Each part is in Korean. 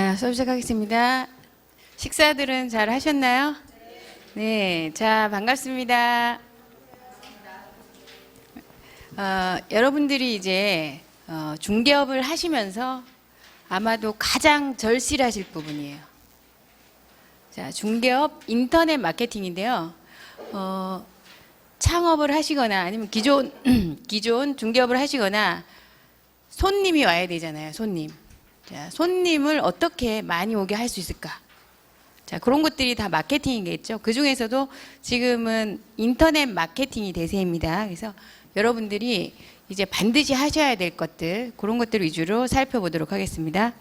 자, 수업 시작하겠습니다. 식사들은 잘 하셨나요? 네, 자, 반갑습니다. 여러분들이 이제 중개업을 하시면서 아마도 가장 절실하실 부분이에요. 자, 중개업 인터넷 마케팅인데요. 창업을 하시거나 아니면 기존 중개업을 하시거나 손님이 와야 되잖아요, 손님. 자, 손님을 어떻게 많이 오게 할 수 있을까? 자, 그런 것들이 다 마케팅이겠죠. 그 중에서도 지금은 인터넷 마케팅이 대세입니다. 그래서 여러분들이 이제 반드시 하셔야 될 것들, 그런 것들 위주로 살펴보도록 하겠습니다.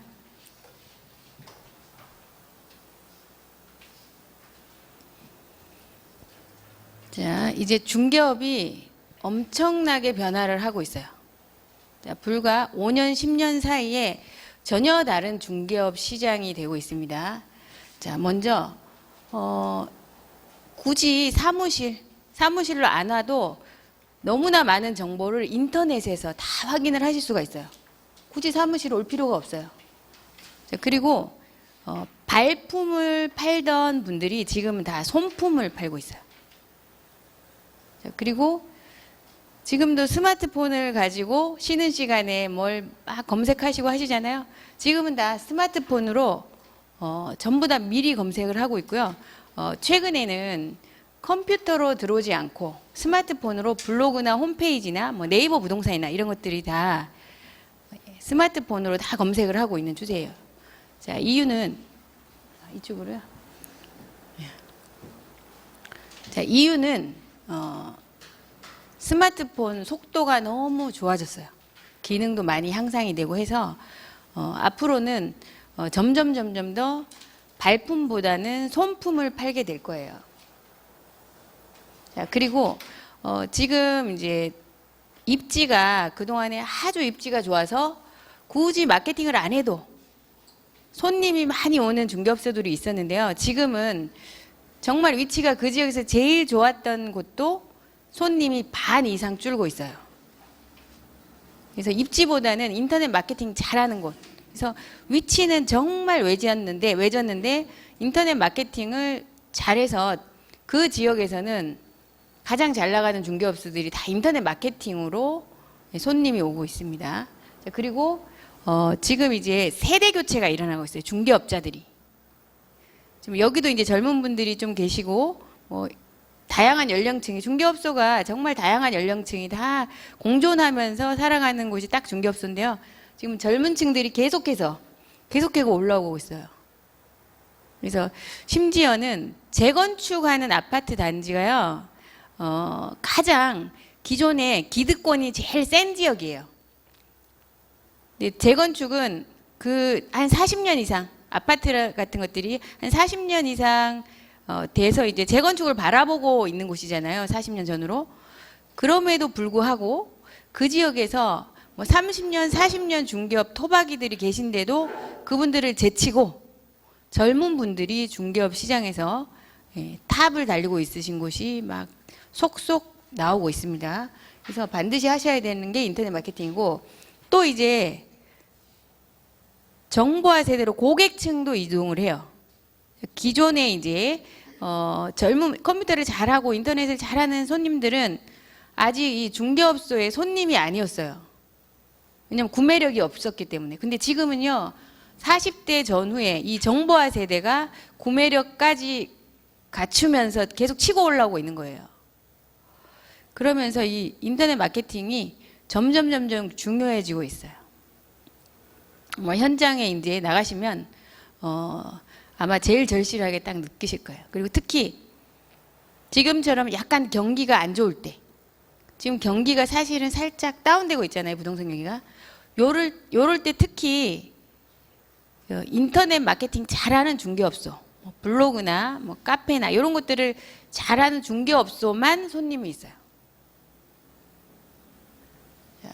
자, 이제 중개업이 엄청나게 변화를 하고 있어요. 자, 불과 5년, 10년 사이에 전혀 다른 중개업 시장이 되고 있습니다. 자, 먼저 굳이 사무실로 안 와도 너무나 많은 정보를 인터넷에서 다 확인을 하실 수가 있어요. 굳이 사무실 올 필요가 없어요. 자, 그리고 발품을 팔던 분들이 지금은 다 손품을 팔고 있어요. 자, 그리고 지금도 스마트폰을 가지고 쉬는 시간에 뭘 막 검색하시고 하시잖아요. 지금은 다 스마트폰으로 전부 다 미리 검색을 하고 있고요. 최근에는 컴퓨터로 들어오지 않고 스마트폰으로 블로그나 홈페이지나 뭐 네이버 부동산이나 이런 것들이 다 스마트폰으로 다 검색을 하고 있는 추세예요. 자, 이유는 이쪽으로요. 자, 이유는 스마트폰 속도가 너무 좋아졌어요. 기능도 많이 향상이 되고 해서 앞으로는 점점 더 발품보다는 손품을 팔게 될 거예요. 자, 그리고 지금 이제 입지가 그동안에 아주 입지가 좋아서 굳이 마케팅을 안 해도 손님이 많이 오는 중개업소들이 있었는데요. 지금은 정말 위치가 그 지역에서 제일 좋았던 곳도 손님이 반 이상 줄고 있어요. 그래서 입지보다는 인터넷 마케팅 잘하는 곳. 그래서 위치는 정말 외졌는데 인터넷 마케팅을 잘해서 그 지역에서는 가장 잘 나가는 중개업소들이 다 인터넷 마케팅으로 손님이 오고 있습니다. 그리고 지금 이제 세대 교체가 일어나고 있어요. 중개업자들이. 지금 여기도 이제 젊은 분들이 좀 계시고 다양한 연령층이 중개업소가 정말 다양한 연령층이 다 공존하면서 살아가는 곳이 딱 중개업소인데요. 지금 젊은 층들이 계속해서 올라오고 있어요. 그래서 심지어는 재건축하는 아파트 단지가요. 가장 기존에 기득권이 제일 센 지역이에요. 근데 재건축은 한 40년 이상 아파트 같은 것들이 한 40년 이상 돼서 이제 재건축을 바라보고 있는 곳이잖아요. 40년 전으로. 그럼에도 불구하고 그 지역에서 뭐 30년, 40년 중개업 토박이들이 계신데도 그분들을 제치고 젊은 분들이 중개업 시장에서 탑을 달리고 있으신 곳이 막 속속 나오고 있습니다. 그래서 반드시 하셔야 되는 게 인터넷 마케팅이고, 또 이제 정보화 세대로 고객층도 이동을 해요. 기존에 이제 젊은 컴퓨터를 잘하고 인터넷을 잘하는 손님들은 아직 이 중개업소의 손님이 아니었어요. 왜냐면 구매력이 없었기 때문에. 근데 지금은요, 40대 전후에 이 정보화 세대가 구매력까지 갖추면서 계속 치고 올라오고 있는 거예요. 그러면서 이 인터넷 마케팅이 점점 중요해지고 있어요. 뭐 현장에 이제 나가시면 아마 제일 절실하게 딱 느끼실 거예요. 그리고 특히 지금처럼 약간 경기가 안 좋을 때, 지금 경기가 사실은 살짝 다운되고 있잖아요, 부동산 경기가. 요럴 때 특히 인터넷 마케팅 잘하는 중개업소, 블로그나 뭐 카페나 이런 것들을 잘하는 중개업소만 손님이 있어요. 자,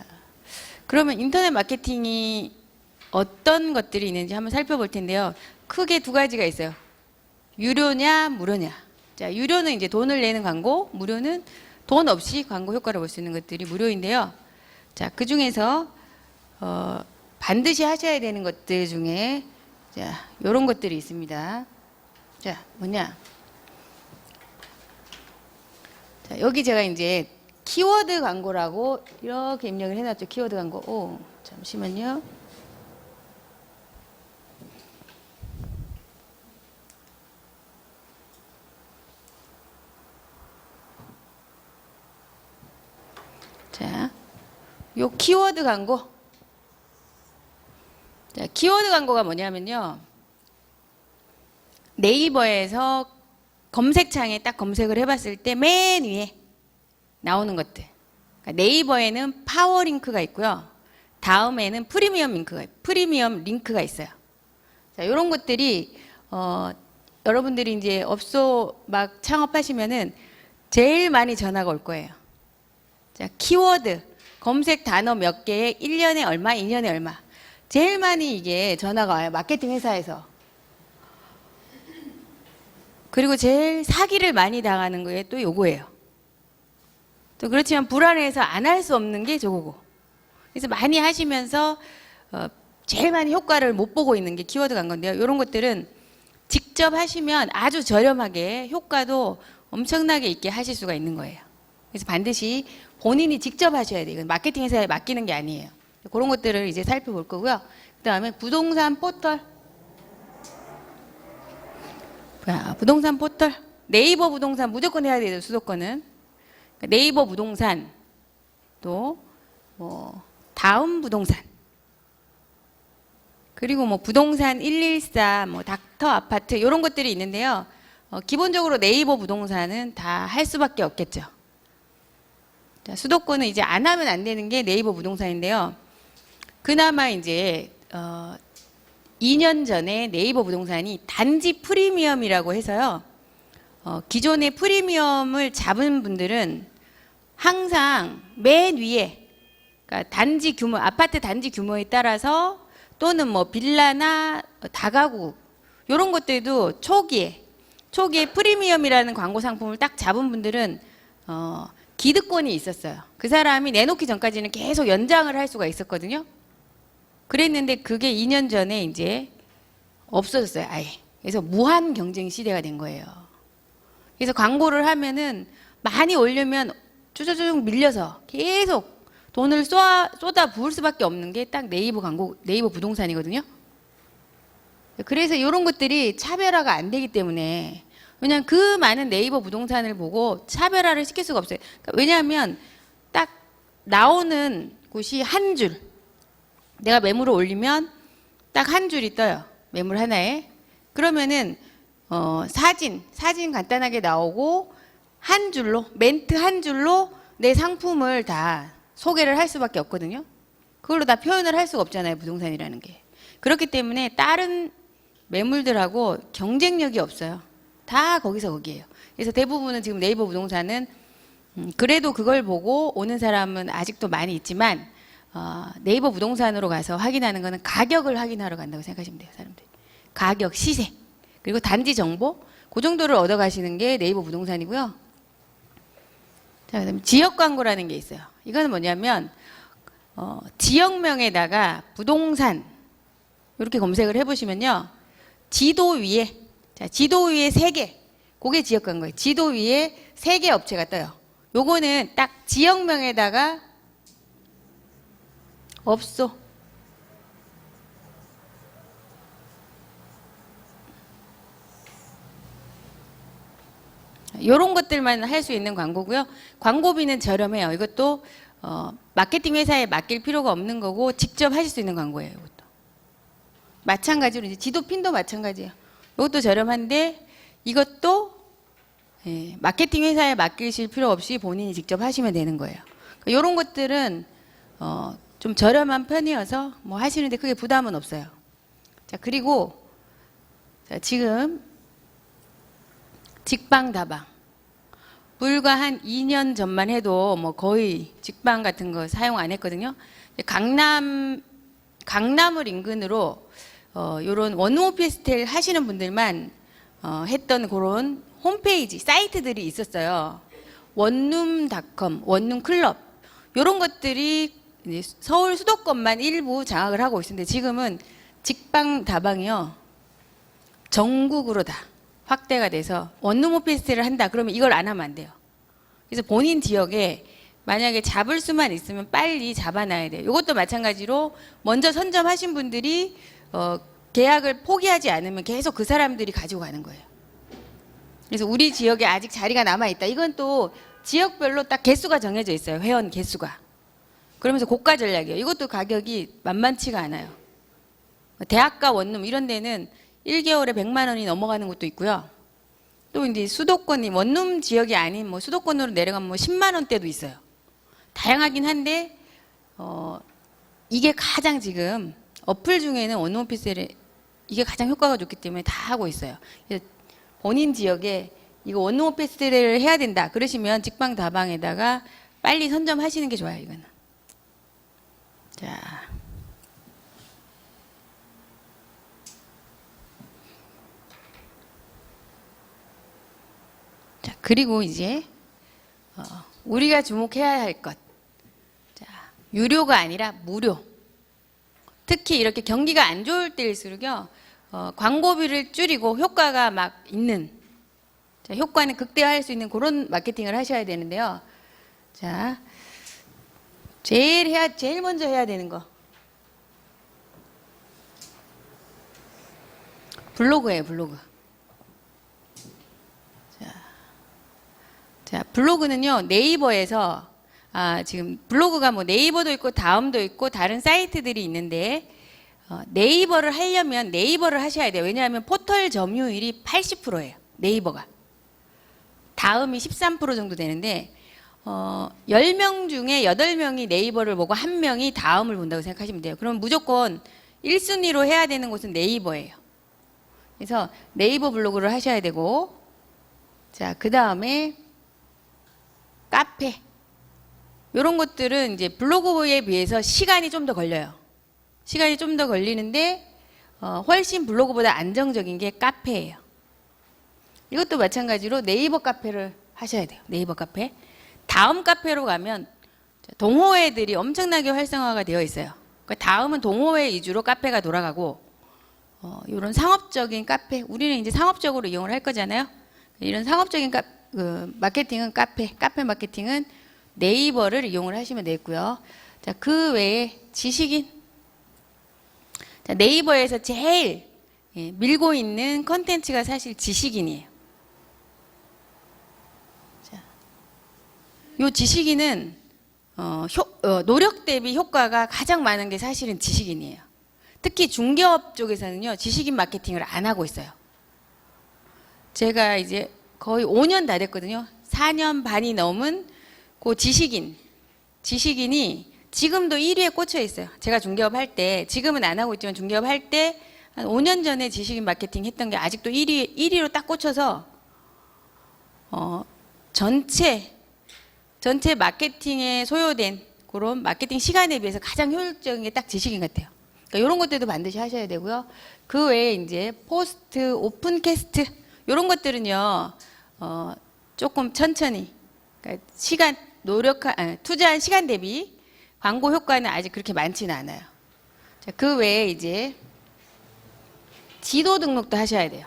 그러면 인터넷 마케팅이 어떤 것들이 있는지 한번 살펴볼 텐데요. 크게 두 가지가 있어요. 유료냐, 무료냐. 자, 유료는 이제 돈을 내는 광고, 무료는 돈 없이 광고 효과를 볼 수 있는 것들이 무료인데요. 자, 그 중에서 반드시 하셔야 되는 것들 중에 자, 요런 것들이 있습니다. 자, 뭐냐? 자, 여기 제가 이제 키워드 광고라고 이렇게 입력을 해놨죠. 키워드 광고. 오, 잠시만요. 자, 요 키워드 광고. 자, 키워드 광고가 뭐냐면요. 네이버에서 검색창에 딱 검색을 해봤을 때 맨 위에 나오는 것들. 그러니까 네이버에는 파워링크가 있고요. 다음에는 프리미엄 링크가 있어요. 자, 이런 것들이 여러분들이 이제 업소 막 창업하시면은 제일 많이 전화가 올 거예요. 자, 키워드 검색 단어 몇 개에 1년에 얼마, 2년에 얼마. 제일 많이 이게 전화가 와요. 마케팅 회사에서. 그리고 제일 사기를 많이 당하는 게 또 요거예요. 또 그렇지만 불안해서 안 할 수 없는 게 저거고. 그래서 많이 하시면서 제일 많이 효과를 못 보고 있는 게 키워드 광고인데요. 이런 것들은 직접 하시면 아주 저렴하게 효과도 엄청나게 있게 하실 수가 있는 거예요. 그래서 반드시 본인이 직접 하셔야 돼요. 이건 마케팅 회사에 맡기는 게 아니에요. 그런 것들을 이제 살펴볼 거고요. 그 다음에 부동산 포털. 부동산 포털. 네이버 부동산 무조건 해야 돼요. 수도권은. 네이버 부동산, 또 뭐 다음 부동산, 그리고 뭐 부동산 114, 뭐 닥터 아파트 이런 것들이 있는데요. 기본적으로 네이버 부동산은 다 할 수밖에 없겠죠. 자, 수도권은 이제 안 하면 안 되는 게 네이버 부동산인데요. 그나마 이제 2년 전에 네이버 부동산이 단지 프리미엄이라고 해서요. 기존의 프리미엄을 잡은 분들은 항상 맨 위에, 그러니까 단지 규모, 아파트 단지 규모에 따라서 또는 뭐 빌라나 다가구 이런 것들도 초기에 프리미엄이라는 광고 상품을 딱 잡은 분들은 기득권이 있었어요. 그 사람이 내놓기 전까지는 계속 연장을 할 수가 있었거든요. 그랬는데 그게 2년 전에 이제 없어졌어요, 아예. 그래서 무한 경쟁 시대가 된 거예요. 그래서 광고를 하면은 많이 올려면 쭈쭈쭈 밀려서 계속 돈을 쏟아 부을 수밖에 없는 게 딱 네이버 광고, 네이버 부동산이거든요. 그래서 이런 것들이 차별화가 안 되기 때문에, 왜냐하면 그 많은 네이버 부동산을 보고 차별화를 시킬 수가 없어요. 그러니까 왜냐하면 딱 나오는 곳이 한 줄. 내가 매물을 올리면 딱 한 줄이 떠요. 매물 하나에. 그러면은 사진 간단하게 나오고 한 줄로, 멘트 한 줄로 내 상품을 다 소개를 할 수밖에 없거든요. 그걸로 다 표현을 할 수가 없잖아요, 부동산이라는 게. 그렇기 때문에 다른 매물들하고 경쟁력이 없어요. 다 거기서 거기에요. 그래서 대부분은 지금 네이버 부동산은 그래도 그걸 보고 오는 사람은 아직도 많이 있지만 네이버 부동산으로 가서 확인하는 거는 가격을 확인하러 간다고 생각하시면 돼요, 사람들이. 가격, 시세, 그리고 단지 정보, 그 정도를 얻어 가시는 게 네이버 부동산이고요. 자, 그다음에 지역 광고라는 게 있어요. 이거는 뭐냐면 지역명에다가 부동산 이렇게 검색을 해보시면요, 지도 위에, 자, 지도 위에 3개, 그게 지역 광고예요. 지도 위에 3개 업체가 떠요. 요거는 딱 지역명에다가 업소, 이런 것들만 할 수 있는 광고고요. 광고비는 저렴해요. 이것도 마케팅 회사에 맡길 필요가 없는 거고 직접 하실 수 있는 광고예요. 이것도 마찬가지로 이제 지도핀도 마찬가지예요. 이것도 저렴한데 이것도 마케팅 회사에 맡기실 필요 없이 본인이 직접 하시면 되는 거예요. 이런 것들은 좀 저렴한 편이어서 뭐 하시는데 크게 부담은 없어요. 자, 그리고 자, 지금 직방다방. 불과 한 2년 전만 해도 뭐 거의 직방 같은 거 사용 안 했거든요. 강남을 인근으로 요런 원룸 오피스텔 하시는 분들만 했던 그런 홈페이지, 사이트들이 있었어요. 원룸닷컴, 원룸클럽 요런 것들이 이제 서울 수도권만 일부 장악을 하고 있는데 지금은 직방다방이요. 전국으로 다 확대가 돼서 원룸 오피스텔을 한다. 그러면 이걸 안 하면 안 돼요. 그래서 본인 지역에 만약에 잡을 수만 있으면 빨리 잡아놔야 돼요. 이것도 마찬가지로 먼저 선점하신 분들이 계약을 포기하지 않으면 계속 그 사람들이 가지고 가는 거예요. 그래서 우리 지역에 아직 자리가 남아있다. 이건 또 지역별로 딱 개수가 정해져 있어요. 회원 개수가. 그러면서 고가 전략이에요. 이것도 가격이 만만치가 않아요. 대학가 원룸 이런 데는 1개월에 100만 원이 넘어가는 곳도 있고요. 또 이제 수도권이 원룸 지역이 아닌 뭐 수도권으로 내려가면 뭐 10만 원대도 있어요. 다양하긴 한데 이게 가장 지금 어플 중에는 원룸 오피스텔에 이게 가장 효과가 좋기 때문에 다 하고 있어요. 그래서 본인 지역에 이거 원룸 오피스텔을 해야 된다 그러시면 직방다방에다가 빨리 선점하시는 게 좋아요. 이거는. 자, 그리고 이제 우리가 주목해야 할 것. 자, 유료가 아니라 무료. 특히 이렇게 경기가 안 좋을 때일수록요. 광고비를 줄이고 효과가 막 있는, 자, 효과는 극대화할 수 있는 그런 마케팅을 하셔야 되는데요. 자, 제일 먼저 해야 되는 거. 블로그예요, 블로그. 자, 블로그는요, 네이버에서, 지금 블로그가 뭐 네이버도 있고 다음도 있고 다른 사이트들이 있는데, 네이버를 하려면 네이버를 하셔야 돼요. 왜냐하면 포털 점유율이 80%예요. 네이버가. 다음이 13% 정도 되는데, 10명 중에 8명이 네이버를 보고 1명이 다음을 본다고 생각하시면 돼요. 그럼 무조건 1순위로 해야 되는 곳은 네이버예요. 그래서 네이버 블로그를 하셔야 되고, 자, 그 다음에 카페. 이런 것들은 이제 블로그에 비해서 시간이 좀 더 걸려요. 시간이 좀 더 걸리는데, 훨씬 블로그보다 안정적인 게 카페예요. 이것도 마찬가지로 네이버 카페를 하셔야 돼요. 네이버 카페. 다음 카페로 가면 동호회들이 엄청나게 활성화가 되어 있어요. 그러니까 다음은 동호회 위주로 카페가 돌아가고, 이런 상업적인 카페, 우리는 이제 상업적으로 이용을 할 거잖아요. 이런 상업적인 마케팅은 카페 마케팅은 네이버를 이용을 하시면 되고요. 자, 그 외에 지식인. 자, 네이버에서 제일 밀고 있는 컨텐츠가 사실 지식인이에요. 자, 요 지식인은 노력 대비 효과가 가장 많은 게 사실은 지식인이에요. 특히 중개업 쪽에서는요, 지식인 마케팅을 안 하고 있어요. 제가 이제 거의 5년 다 됐거든요. 4년 반이 넘은 그 지식인이 지금도 1위에 꽂혀 있어요. 제가 중개업 할 때, 지금은 안 하고 있지만 중개업 할 때 한 5년 전에 지식인 마케팅 했던 게 아직도 1위로 딱 꽂혀서 전체 마케팅에 소요된 그런 마케팅 시간에 비해서 가장 효율적인 게 딱 지식인 같아요. 그러니까 이런 것들도 반드시 하셔야 되고요. 그 외에 이제 포스트, 오픈캐스트 이런 것들은요. 조금 천천히, 그러니까 투자한 시간 대비 광고 효과는 아직 그렇게 많지는 않아요. 자, 그 외에 이제 지도 등록도 하셔야 돼요.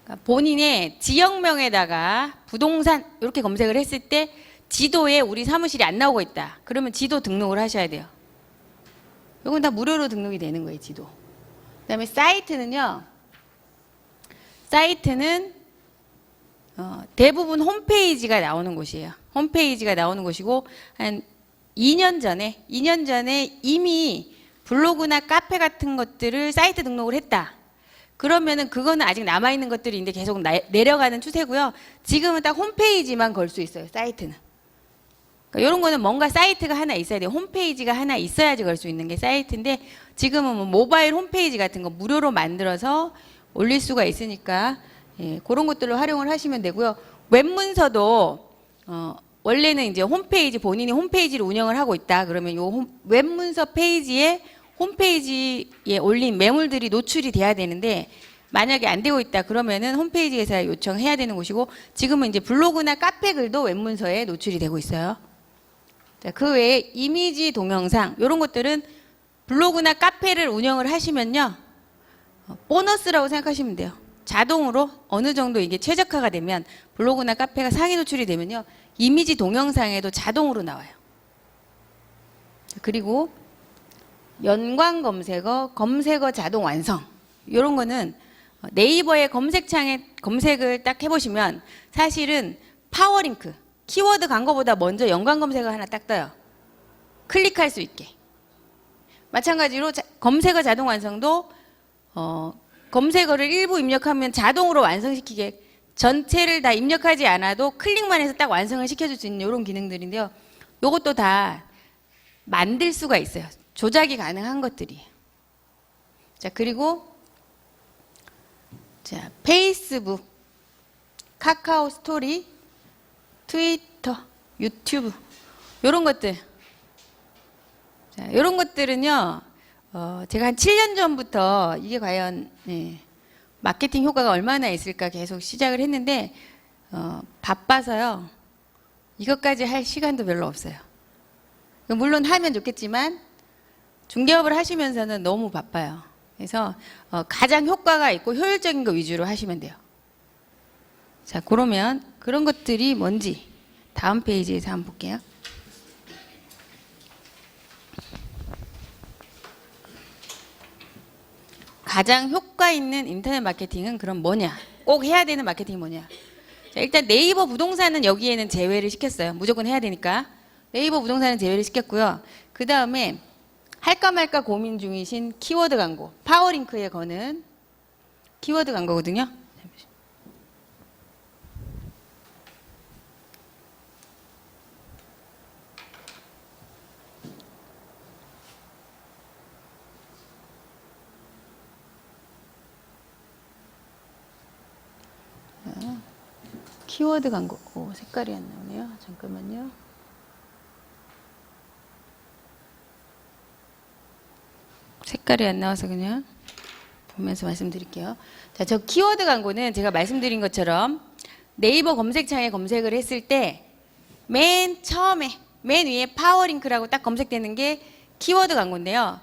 그러니까 본인의 지역명에다가 부동산 이렇게 검색을 했을 때 지도에 우리 사무실이 안 나오고 있다. 그러면 지도 등록을 하셔야 돼요. 이건 다 무료로 등록이 되는 거예요, 지도. 그다음에 사이트는요. 사이트는 대부분 홈페이지가 나오는 곳이에요. 홈페이지가 나오는 곳이고 한 2년 전에 이미 블로그나 카페 같은 것들을 사이트 등록을 했다. 그러면은 그거는 아직 남아있는 것들이 있는데 계속 내려가는 추세고요. 지금은 딱 홈페이지만 걸 수 있어요. 사이트는. 그러니까 이런 거는 뭔가 사이트가 하나 있어야 돼요. 홈페이지가 하나 있어야지 걸 수 있는 게 사이트인데 지금은 뭐 모바일 홈페이지 같은 거 무료로 만들어서 올릴 수가 있으니까 그런 것들로 활용을 하시면 되고요. 웹문서도 원래는 이제 본인이 홈페이지를 운영을 하고 있다. 그러면 요 웹문서 페이지에 홈페이지에 올린 매물들이 노출이 돼야 되는데 만약에 안 되고 있다. 그러면은 홈페이지 회사에 요청해야 되는 곳이고 지금은 이제 블로그나 카페 글도 웹문서에 노출이 되고 있어요. 자, 그 외에 이미지 동영상 이런 것들은 블로그나 카페를 운영을 하시면요. 보너스라고 생각하시면 돼요. 자동으로 어느 정도 이게 최적화가 되면 블로그나 카페가 상위 노출이 되면요. 이미지 동영상에도 자동으로 나와요. 그리고 연관 검색어, 검색어 자동 완성. 이런 거는 네이버의 검색창에 검색을 딱 해보시면 사실은 파워링크, 키워드 광고보다 먼저 연관 검색어 하나 딱 떠요. 클릭할 수 있게. 마찬가지로 검색어 자동 완성도 검색어를 일부 입력하면 자동으로 완성시키게 전체를 다 입력하지 않아도 클릭만 해서 딱 완성을 시켜줄 수 있는 이런 기능들인데요. 이것도 다 만들 수가 있어요. 조작이 가능한 것들이에요. 자, 그리고 자, 페이스북, 카카오 스토리, 트위터, 유튜브 이런 것들. 자, 이런 것들은요. 제가 한 7년 전부터 이게 과연 마케팅 효과가 얼마나 있을까 계속 시작을 했는데 바빠서요. 이것까지 할 시간도 별로 없어요. 물론 하면 좋겠지만 중개업을 하시면서는 너무 바빠요. 그래서 가장 효과가 있고 효율적인 거 위주로 하시면 돼요. 자, 그러면 그런 것들이 뭔지 다음 페이지에서 한번 볼게요. 가장 효과 있는 인터넷 마케팅은 그럼 뭐냐? 꼭 해야 되는 마케팅이 뭐냐? 자, 일단 네이버 부동산은 여기에는 제외를 시켰어요. 무조건 해야 되니까. 네이버 부동산은 제외를 시켰고요. 그 다음에 할까 말까 고민 중이신 키워드 광고, 파워링크에 거는 키워드 광고거든요. 키워드 광고. 오, 색깔이 안 나오네요. 잠깐만요. 색깔이 안 나와서 그냥 보면서 말씀드릴게요. 자, 저 키워드 광고는 제가 말씀드린 것처럼 네이버 검색창에 검색을 했을 때 맨 처음에 맨 위에 파워링크라고 딱 검색되는 게 키워드 광고인데요.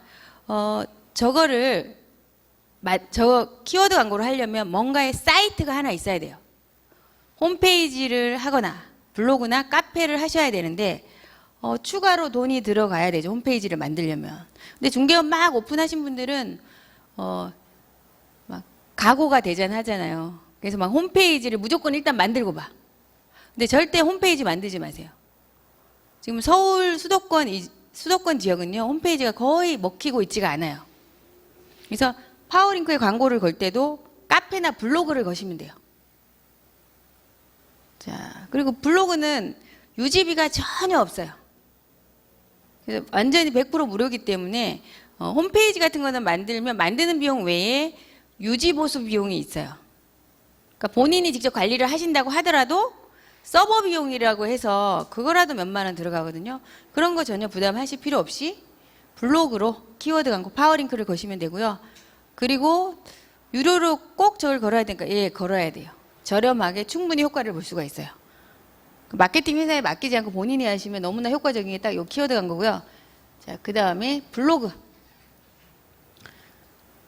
저 키워드 광고를 하려면 뭔가의 사이트가 하나 있어야 돼요. 홈페이지를 하거나 블로그나 카페를 하셔야 되는데 추가로 돈이 들어가야 되죠. 홈페이지를 만들려면. 근데 중개업 막 오픈하신 분들은 막 각오가 대잔하잖아요. 그래서 막 홈페이지를 무조건 일단 만들고 봐. 근데 절대 홈페이지 만들지 마세요. 지금 서울 수도권 지역은요. 홈페이지가 거의 먹히고 있지가 않아요. 그래서 파워링크에 광고를 걸 때도 카페나 블로그를 거시면 돼요. 자, 그리고 블로그는 유지비가 전혀 없어요. 그래서 완전히 100% 무료이기 때문에 홈페이지 같은 거는 만들면 만드는 비용 외에 유지 보수 비용이 있어요. 그러니까 본인이 직접 관리를 하신다고 하더라도 서버 비용이라고 해서 그거라도 몇만 원 들어가거든요. 그런 거 전혀 부담하실 필요 없이 블로그로 키워드 광고 파워링크를 거시면 되고요. 그리고 유료로 꼭 저걸 걸어야 되니까 예, 걸어야 돼요. 저렴하게 충분히 효과를 볼 수가 있어요. 마케팅 회사에 맡기지 않고 본인이 하시면 너무나 효과적인 게 딱 이 키워드 광고고요. 자, 그 다음에 블로그.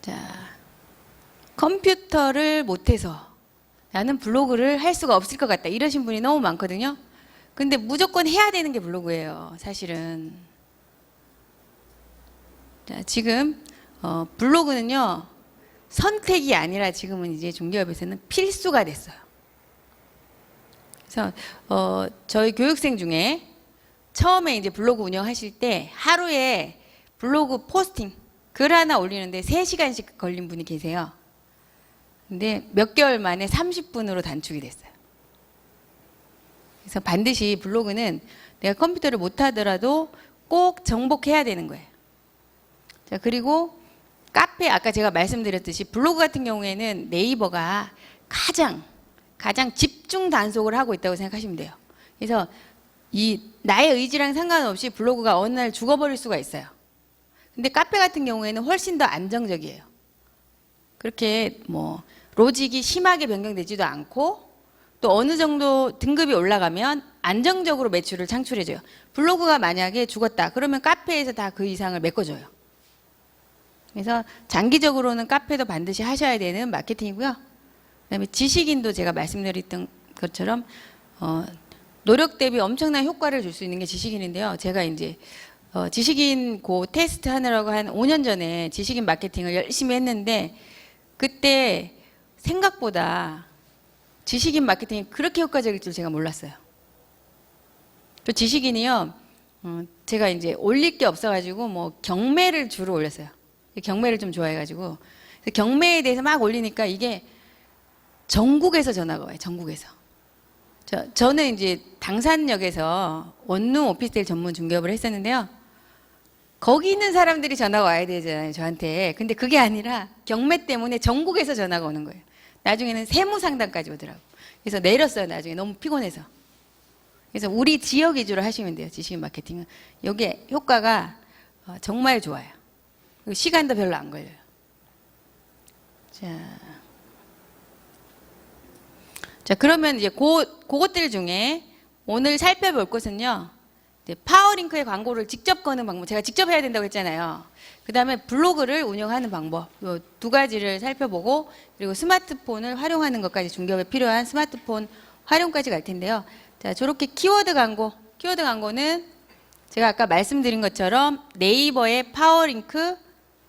자, 컴퓨터를 못해서 나는 블로그를 할 수가 없을 것 같다. 이러신 분이 너무 많거든요. 근데 무조건 해야 되는 게 블로그예요. 사실은. 자, 지금 블로그는요. 선택이 아니라 지금은 이제 중개업에서는 필수가 됐어요. 그래서 저희 교육생 중에 처음에 이제 블로그 운영하실 때 하루에 블로그 포스팅 글 하나 올리는데 3시간씩 걸린 분이 계세요. 근데 몇 개월 만에 30분으로 단축이 됐어요. 그래서 반드시 블로그는 내가 컴퓨터를 못 하더라도 꼭 정복해야 되는 거예요. 자, 그리고 카페, 아까 제가 말씀드렸듯이 블로그 같은 경우에는 네이버가 가장 집중 단속을 하고 있다고 생각하시면 돼요. 그래서 나의 의지랑 상관없이 블로그가 어느 날 죽어버릴 수가 있어요. 근데 카페 같은 경우에는 훨씬 더 안정적이에요. 그렇게 뭐 로직이 심하게 변경되지도 않고 또 어느 정도 등급이 올라가면 안정적으로 매출을 창출해줘요. 블로그가 만약에 죽었다 그러면 카페에서 다 그 이상을 메꿔줘요. 그래서 장기적으로는 카페도 반드시 하셔야 되는 마케팅이고요. 그다음에 지식인도 제가 말씀드렸던 것처럼 노력 대비 엄청난 효과를 줄 수 있는 게 지식인인데요. 제가 이제 지식인 고 테스트 하느라고 한 5년 전에 지식인 마케팅을 열심히 했는데 그때 생각보다 지식인 마케팅이 그렇게 효과적일 줄 제가 몰랐어요. 또 지식인이요, 제가 이제 올릴 게 없어가지고 뭐 경매를 주로 올렸어요. 경매를 좀 좋아해가지고 경매에 대해서 막 올리니까 이게 전국에서 전화가 와요. 전국에서. 저는 이제 당산역에서 원룸 오피스텔 전문 중개업을 했었는데요. 거기 있는 사람들이 전화가 와야 되잖아요, 저한테. 근데 그게 아니라 경매 때문에 전국에서 전화가 오는 거예요. 나중에는 세무 상담까지 오더라고요. 그래서 내렸어요, 나중에. 너무 피곤해서. 그래서 우리 지역 위주로 하시면 돼요, 지식인 마케팅은. 이게 효과가 정말 좋아요. 그리고 시간도 별로 안 걸려요. 자, 그러면 이제 그것들 중에 오늘 살펴볼 것은요, 이제 파워링크의 광고를 직접 거는 방법. 제가 직접 해야 된다고 했잖아요. 그 다음에 블로그를 운영하는 방법. 이 두 가지를 살펴보고, 그리고 스마트폰을 활용하는 것까지, 중개업에 필요한 스마트폰 활용까지 갈 텐데요. 자, 저렇게 키워드 광고. 키워드 광고는 제가 아까 말씀드린 것처럼 네이버의 파워링크,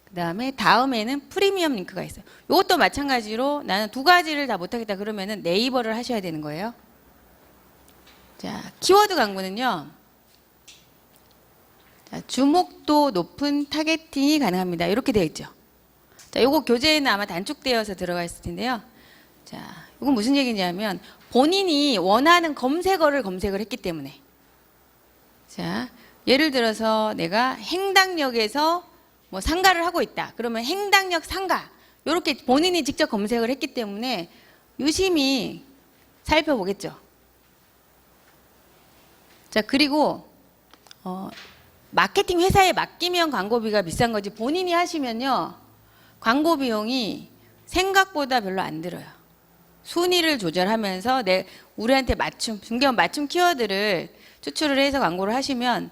그 다음에 다음에는 프리미엄 링크가 있어요. 이것도 마찬가지로 나는 두 가지를 다 못하겠다 그러면은 네이버를 하셔야 되는 거예요. 자, 키워드 광고는요, 자, 주목도 높은 타겟팅이 가능합니다. 이렇게 되어 있죠. 자, 요거 교재에는 아마 단축되어서 들어가 있을 텐데요. 자, 이건 무슨 얘기냐면 본인이 원하는 검색어를 검색을 했기 때문에. 자, 예를 들어서 내가 행당역에서 뭐 상가를 하고 있다. 그러면 행당역 상가. 이렇게 본인이 직접 검색을 했기 때문에 유심히 살펴보겠죠. 자, 그리고 마케팅 회사에 맡기면 광고비가 비싼 거지 본인이 하시면요, 광고 비용이 생각보다 별로 안 들어요. 순위를 조절하면서 우리한테 맞춤, 중개업 맞춤 키워드를 추출을 해서 광고를 하시면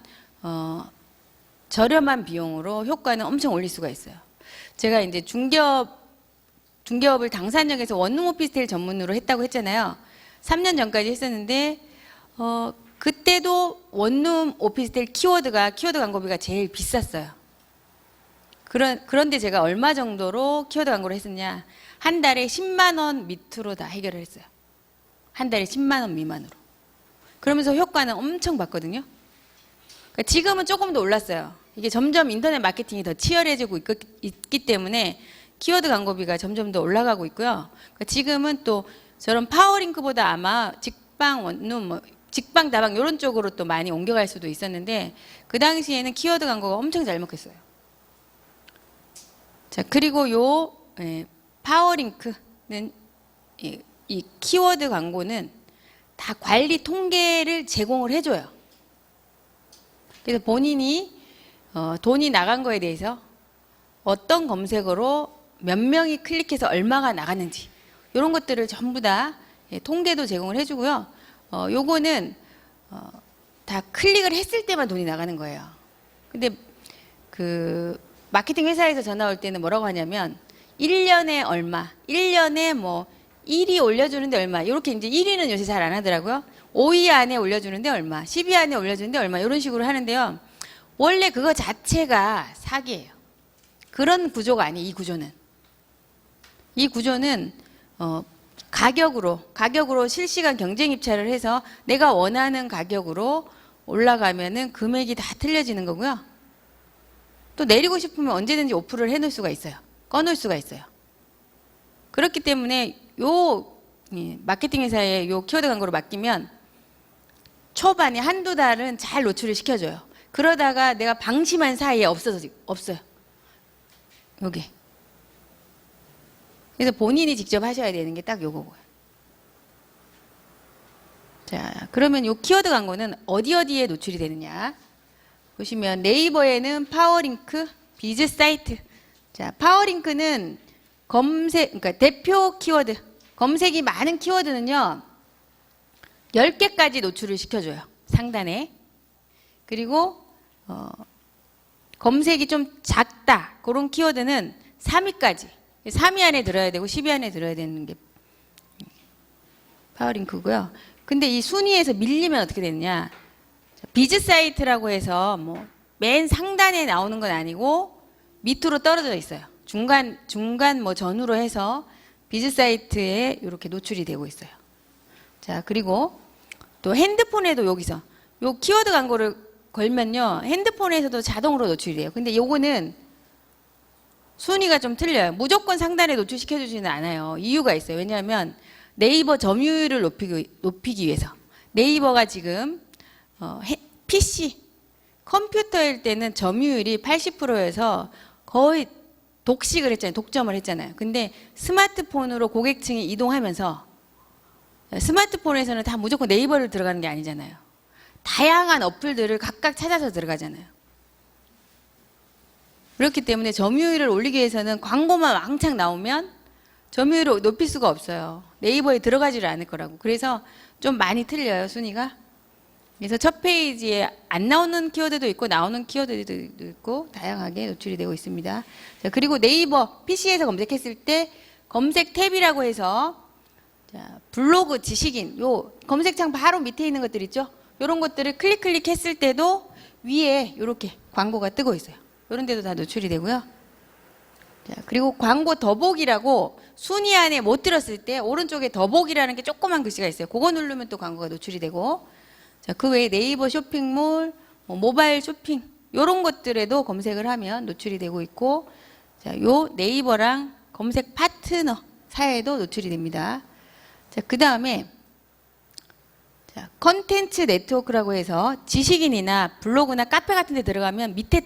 저렴한 비용으로 효과는 엄청 올릴 수가 있어요. 제가 이제 중개업을 당산역에서 원룸 오피스텔 전문으로 했다고 했잖아요. 3년 전까지 했었는데 그때도 원룸 오피스텔 키워드 광고비가 제일 비쌌어요. 그런데 제가 얼마 정도로 키워드 광고를 했었냐? 한 달에 10만 원 밑으로 다 해결을 했어요. 한 달에 10만 원 미만으로. 그러면서 효과는 엄청 봤거든요. 그러니까 지금은 조금 더 올랐어요. 이게 점점 인터넷 마케팅이 더 치열해지고 있기 때문에 키워드 광고비가 점점 더 올라가고 있고요. 그러니까 지금은 또 저런 파워링크보다 아마 직방, 원룸, 직방, 다방 이런 쪽으로 또 많이 옮겨갈 수도 있었는데 그 당시에는 키워드 광고가 엄청 잘 먹혔어요. 자, 그리고 파워링크는 이 키워드 광고는 다 관리 통계를 제공을 해줘요. 그래서 본인이 돈이 나간 거에 대해서 어떤 검색어로 몇 명이 클릭해서 얼마가 나갔는지 이런 것들을 전부 다 통계도 제공을 해주고요. 요거는 다 클릭을 했을 때만 돈이 나가는 거예요. 근데 그 마케팅 회사에서 전화 올 때는 뭐라고 하냐면 1년에 얼마, 1년에 뭐 1위 올려주는데 얼마, 이렇게 이제 1위는 요새 잘 안 하더라고요. 5위 안에 올려주는데 얼마, 10위 안에 올려주는데 얼마, 이런 식으로 하는데요. 원래 그거 자체가 사기예요. 그런 구조가 아니에요, 이 구조는. 이 구조는 가격으로 실시간 경쟁 입찰을 해서 내가 원하는 가격으로 올라가면은 금액이 다 틀려지는 거고요. 또 내리고 싶으면 언제든지 오프를 해놓을 수가 있어요. 꺼놓을 수가 있어요. 그렇기 때문에 마케팅 회사에 요 키워드 광고를 맡기면 초반에 한두 달은 잘 노출을 시켜줘요. 그러다가 내가 방심한 사이에 없어요. 요게. 그래서 본인이 직접 하셔야 되는 게 딱 요거고요. 자, 그러면 요 키워드 광고는 어디에 노출이 되느냐? 보시면 네이버에는 파워링크, 비즈 사이트. 자, 파워링크는 그러니까 대표 키워드, 검색이 많은 키워드는요, 10개까지 노출을 시켜줘요. 상단에. 그리고 검색이 좀 작다, 그런 키워드는 3위까지. 3위 안에 들어야 되고 10위 안에 들어야 되는 게 파워링크고요. 근데 이 순위에서 밀리면 어떻게 되느냐? 비즈 사이트라고 해서 뭐 맨 상단에 나오는 건 아니고 밑으로 떨어져 있어요. 중간 뭐 전후로 해서 비즈 사이트에 이렇게 노출이 되고 있어요. 자, 그리고 또 핸드폰에도 여기서 요 키워드 광고를 걸면요. 핸드폰에서도 자동으로 노출이 돼요. 근데 요거는 순위가 좀 틀려요. 무조건 상단에 노출시켜 주지는 않아요. 이유가 있어요. 왜냐하면 네이버 점유율을 높이기 위해서. 네이버가 지금 PC, 컴퓨터일 때는 점유율이 80%여서 거의 독식을 했잖아요. 독점을 했잖아요. 근데 스마트폰으로 고객층이 이동하면서 스마트폰에서는 다 무조건 네이버를 들어가는 게 아니잖아요. 다양한 어플들을 각각 찾아서 들어가잖아요. 그렇기 때문에 점유율을 올리기 위해서는 광고만 왕창 나오면 점유율을 높일 수가 없어요. 네이버에 들어가지를 않을 거라고. 그래서 좀 많이 틀려요, 순위가. 그래서 첫 페이지에 안 나오는 키워드도 있고 나오는 키워드도 있고 다양하게 노출이 되고 있습니다. 자, 그리고 네이버 PC에서 검색했을 때 검색 탭이라고 해서 자, 블로그, 지식인 요 검색창 바로 밑에 있는 것들 있죠? 이런 것들을 클릭했을 때도 위에 이렇게 광고가 뜨고 있어요. 이런 데도 다 노출이 되고요. 자, 그리고 광고 더보기라고 순위 안에 못 들었을 때 오른쪽에 더보기라는 게 조그만 글씨가 있어요. 그거 누르면 또 광고가 노출이 되고, 자, 그 외에 네이버 쇼핑몰, 뭐 모바일 쇼핑 이런 것들에도 검색을 하면 노출이 되고 있고, 자, 요 네이버랑 검색 파트너 사이에도 노출이 됩니다. 자, 그 다음에 자, 컨텐츠 네트워크라고 해서 지식인이나 블로그나 카페 같은 데 들어가면 밑에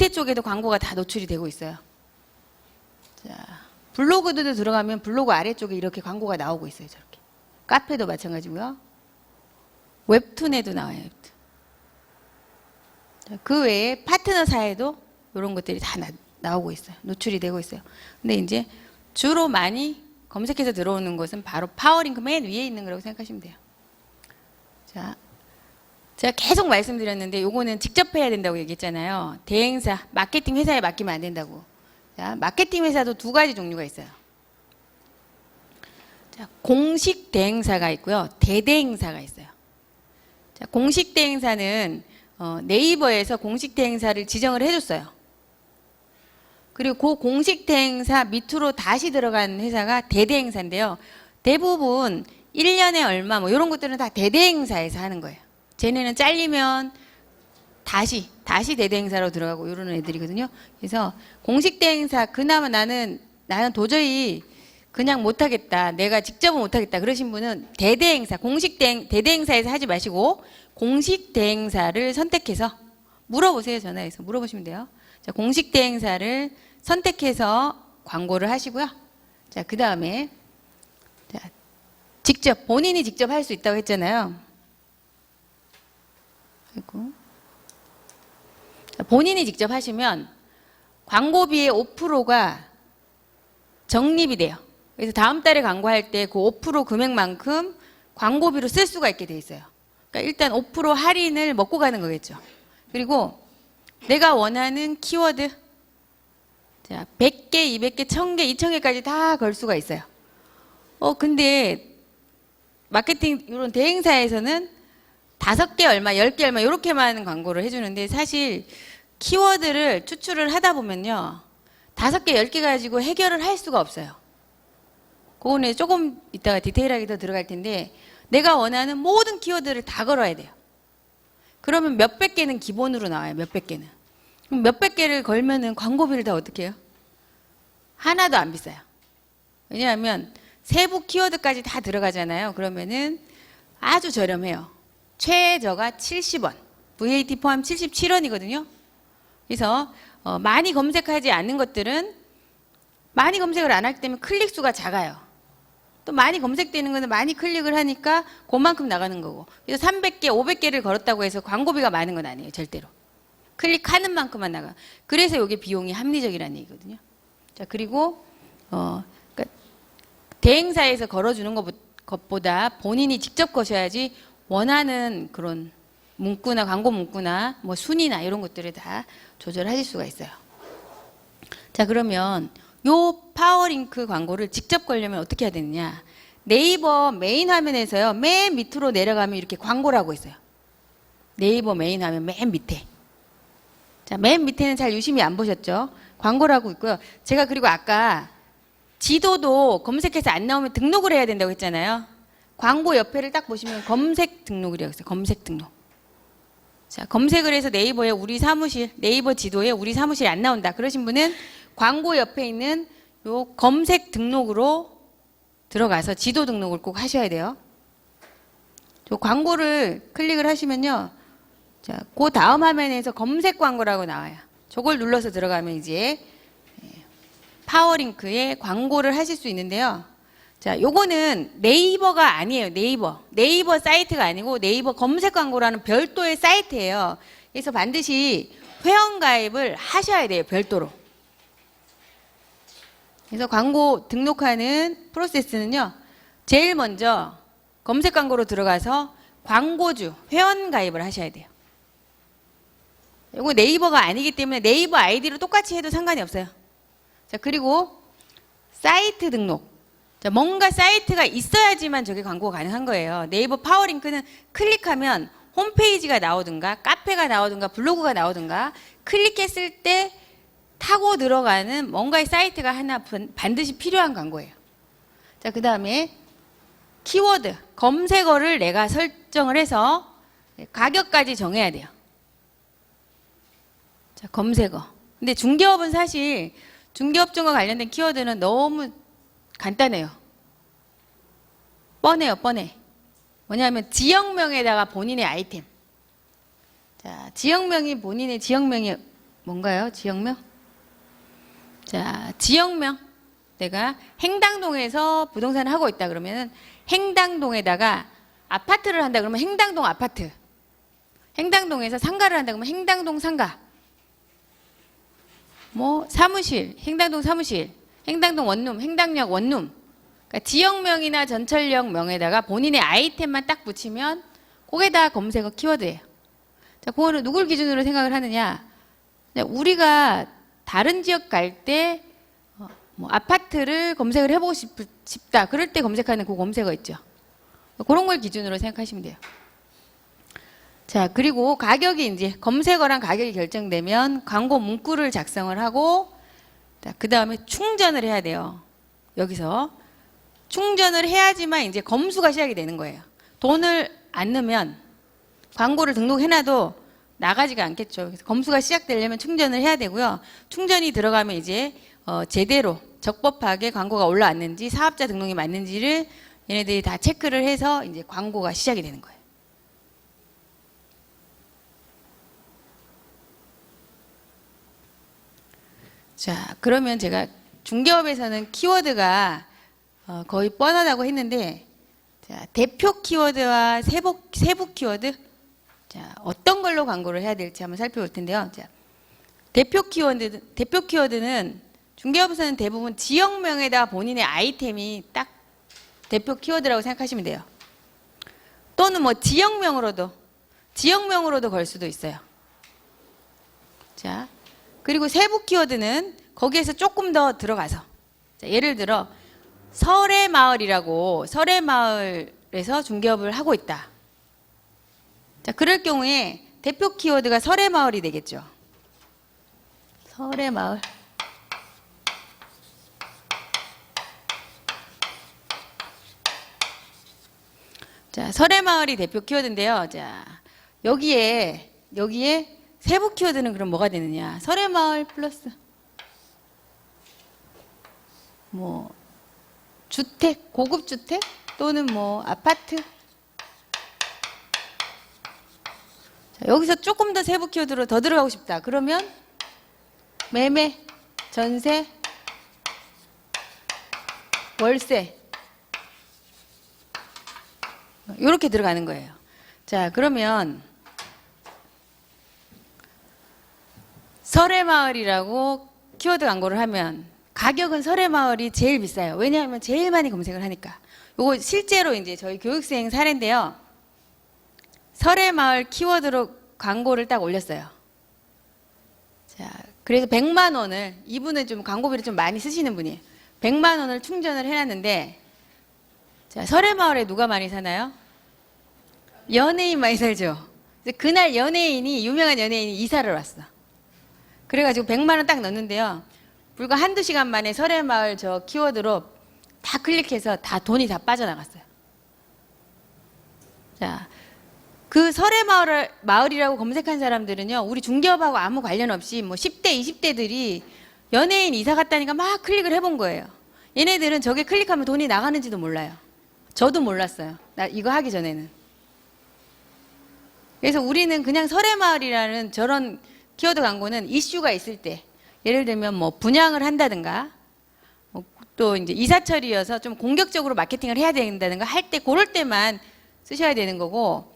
쪽에도 광고가 다 노출이 되고 있어요. 자, 블로그도 들어가면 블로그 아래쪽에 이렇게 광고가 나오고 있어요. 저렇게. 카페도 마찬가지고요. 웹툰에도 나와요. 웹툰. 자, 그 외에 파트너사에도 이런 것들이 다 나오고 있어요. 노출이 되고 있어요. 근데 이제 주로 많이 검색해서 들어오는 것은 바로 파워링크 맨 위에 있는 거라고 생각하시면 돼요. 자, 제가 계속 말씀드렸는데 요거는 직접 해야 된다고 얘기했잖아요. 대행사, 마케팅 회사에 맡기면 안 된다고. 자, 마케팅 회사도 두 가지 종류가 있어요. 자, 공식 대행사가 있고요. 대대행사가 있어요. 자, 공식 대행사는 네이버에서 공식 대행사를 지정을 해줬어요. 그리고 그 공식 대행사 밑으로 다시 들어간 회사가 대대행사인데요. 대부분 1년에 얼마 뭐 이런 것들은 다 대대행사에서 하는 거예요. 쟤네는 잘리면 다시 대대행사로 들어가고 이런 애들이거든요. 그래서 공식 대행사 그나마 나는 도저히 그냥 못하겠다. 내가 직접은 못하겠다. 그러신 분은 대대행사, 대대행사에서 하지 마시고 공식 대행사를 선택해서 물어보세요. 전화해서 물어보시면 돼요. 자, 공식 대행사를 선택해서 광고를 하시고요. 자, 그 다음에 본인이 직접 할 수 있다고 했잖아요. 그리고 본인이 직접 하시면 광고비의 5%가 적립이 돼요. 그래서 다음 달에 광고할 때 그 5% 금액만큼 광고비로 쓸 수가 있게 돼 있어요. 그러니까 일단 5% 할인을 먹고 가는 거겠죠. 그리고 내가 원하는 키워드, 자, 100개, 200개, 1000개, 2000개까지 다 걸 수가 있어요. 근데 마케팅 이런 대행사에서는 5개 얼마, 10개 얼마 이렇게만 광고를 해주는데 사실 키워드를 추출을 하다 보면요. 5개, 10개 가지고 해결을 할 수가 없어요. 그거는 조금 이따가 디테일하게 더 들어갈 텐데 내가 원하는 모든 키워드를 다 걸어야 돼요. 그러면 몇백 개는 기본으로 나와요. 몇백 개는. 그럼 몇백 개를 걸면은 광고비를 다 어떻게 해요? 하나도 안 비싸요. 왜냐하면 세부 키워드까지 다 들어가잖아요. 그러면은 아주 저렴해요. 최저가 70원, VAT 포함 77원이거든요. 그래서 많이 검색하지 않는 것들은 많이 검색을 안 하기 때문에 클릭 수가 작아요. 또 많이 검색되는 거는 많이 클릭을 하니까 그만큼 나가는 거고. 그래서 300개, 500개를 걸었다고 해서 광고비가 많은 건 아니에요. 절대로. 클릭하는 만큼만 나가. 그래서 이게 비용이 합리적이라는 얘기거든요. 자, 그리고 그러니까 대행사에서 걸어주는 것보다 본인이 직접 거셔야지 원하는 그런 문구나 광고 문구나 뭐 순위나 이런 것들을 다 조절하실 수가 있어요. 자, 그러면 요 파워링크 광고를 직접 걸려면 어떻게 해야 되느냐? 네이버 메인 화면에서요. 맨 밑으로 내려가면 이렇게 광고를 하고 있어요. 네이버 메인 화면 맨 밑에. 자, 맨 밑에는 잘 유심히 안 보셨죠? 광고를 하고 있고요. 제가 그리고 아까 지도도 검색해서 안 나오면 등록을 해야 된다고 했잖아요. 광고 옆에를 딱 보시면 검색 등록이라고 있어요. 검색 등록. 자, 검색을 해서 네이버에 우리 사무실, 네이버 지도에 우리 사무실이 안 나온다. 그러신 분은 광고 옆에 있는 요 검색 등록으로 들어가서 지도 등록을 꼭 하셔야 돼요. 저 광고를 클릭을 하시면요. 자, 그 다음 화면에서 검색 광고라고 나와요. 저걸 눌러서 들어가면 이제 파워링크에 광고를 하실 수 있는데요. 자, 요거는 네이버가 아니에요. 네이버 사이트가 아니고 네이버 검색 광고라는 별도의 사이트예요. 그래서 반드시 회원 가입을 하셔야 돼요. 별도로. 그래서 광고 등록하는 프로세스는요. 제일 먼저 검색 광고로 들어가서 광고주 회원 가입을 하셔야 돼요. 이거 네이버가 아니기 때문에 네이버 아이디로 똑같이 해도 상관이 없어요. 자, 그리고 사이트 등록. 자, 뭔가 사이트가 있어야지만 저게 광고가 가능한 거예요. 네이버 파워링크는 클릭하면 홈페이지가 나오든가 카페가 나오든가 블로그가 나오든가 클릭했을 때 타고 들어가는 뭔가의 사이트가 하나 반드시 필요한 광고예요. 자, 그 다음에 키워드, 검색어를 내가 설정을 해서 가격까지 정해야 돼요. 자, 검색어. 근데 중개업은 사실 중개업종과 관련된 키워드는 너무 간단해요. 뻔해요, 뻔해. 뭐냐면 지역명에다가 본인의 아이템. 자, 지역명이 본인의 지역명이 뭔가요? 지역명? 자, 지역명. 내가 행당동에서 부동산을 하고 있다 그러면은 행당동에다가 아파트를 한다 그러면 행당동 아파트. 행당동에서 상가를 한다 그러면 행당동 상가. 뭐 사무실, 행당동 사무실, 행당동 원룸, 행당역 원룸. 그러니까 지역명이나 전철역 명에다가 본인의 아이템만 딱 붙이면 그게 다 검색어 키워드예요. 자, 그거는 누굴 기준으로 생각을 하느냐? 우리가 다른 지역 갈 때 뭐 아파트를 검색을 해보고 싶다. 그럴 때 검색하는 그 검색어 있죠. 그런 걸 기준으로 생각하시면 돼요. 자, 그리고 가격이 이제 검색어랑 가격이 결정되면 광고 문구를 작성을 하고 그 다음에 충전을 해야 돼요. 여기서 충전을 해야지만 이제 검수가 시작이 되는 거예요. 돈을 안 넣으면 광고를 등록해놔도 나가지가 않겠죠. 그래서 검수가 시작되려면 충전을 해야 되고요. 충전이 들어가면 이제 제대로 적법하게 광고가 올라왔는지 사업자 등록이 맞는지를 얘네들이 다 체크를 해서 이제 광고가 시작이 되는 거예요. 자, 그러면 제가 중개업에서는 키워드가 거의 뻔하다고 했는데, 자, 대표 키워드와 세부 키워드, 자, 어떤 걸로 광고를 해야 될지 한번 살펴볼 텐데요. 자, 대표 키워드는 중개업에서는 대부분 지역명에다 본인의 아이템이 딱 대표 키워드라고 생각하시면 돼요. 또는 뭐 지역명으로도 걸 수도 있어요. 자, 그리고 세부 키워드는 거기에서 조금 더 들어가서, 자, 예를 들어 설해마을이라고 설해마을에서 중개업을 하고 있다. 자, 그럴 경우에 대표 키워드가 설해마을이 되겠죠. 설해마을. 자, 설해마을이 대표 키워드인데요. 자, 여기에 세부 키워드는 그럼 뭐가 되느냐? 설해마을 플러스 뭐 주택, 고급 주택 또는 뭐 아파트. 자, 여기서 조금 더 세부 키워드로 더 들어가고 싶다. 그러면 매매, 전세, 월세 이렇게 들어가는 거예요. 자, 그러면 설해마을이라고 키워드 광고를 하면 가격은 설해마을이 제일 비싸요. 왜냐하면 제일 많이 검색을 하니까. 요거 실제로 이제 저희 교육생 사례인데요. 설해마을 키워드로 광고를 딱 올렸어요. 자, 그래서 100만 원을, 이분은 좀 광고비를 좀 많이 쓰시는 분이에요. 100만 원을 충전을 해놨는데, 자, 설해마을에 누가 많이 사나요? 연예인 많이 살죠. 그날 유명한 연예인이 이사를 왔어. 그래가지고 100만 원 딱 넣었는데요. 불과 한두 시간 만에 설해마을 저 키워드로 다 클릭해서 다 돈이 다 빠져나갔어요. 자, 그 설해마을이라고 검색한 사람들은요, 우리 중개업하고 아무 관련 없이 뭐 10대, 20대들이 연예인 이사 갔다니까 막 클릭을 해본 거예요. 얘네들은 저게 클릭하면 돈이 나가는지도 몰라요. 저도 몰랐어요. 나 이거 하기 전에는. 그래서 우리는 그냥 설해마을이라는 저런 키워드 광고는 이슈가 있을 때, 예를 들면 뭐 분양을 한다든가, 또 이제 이사철이어서 좀 공격적으로 마케팅을 해야 된다든가 할 때 그럴 때만 쓰셔야 되는 거고,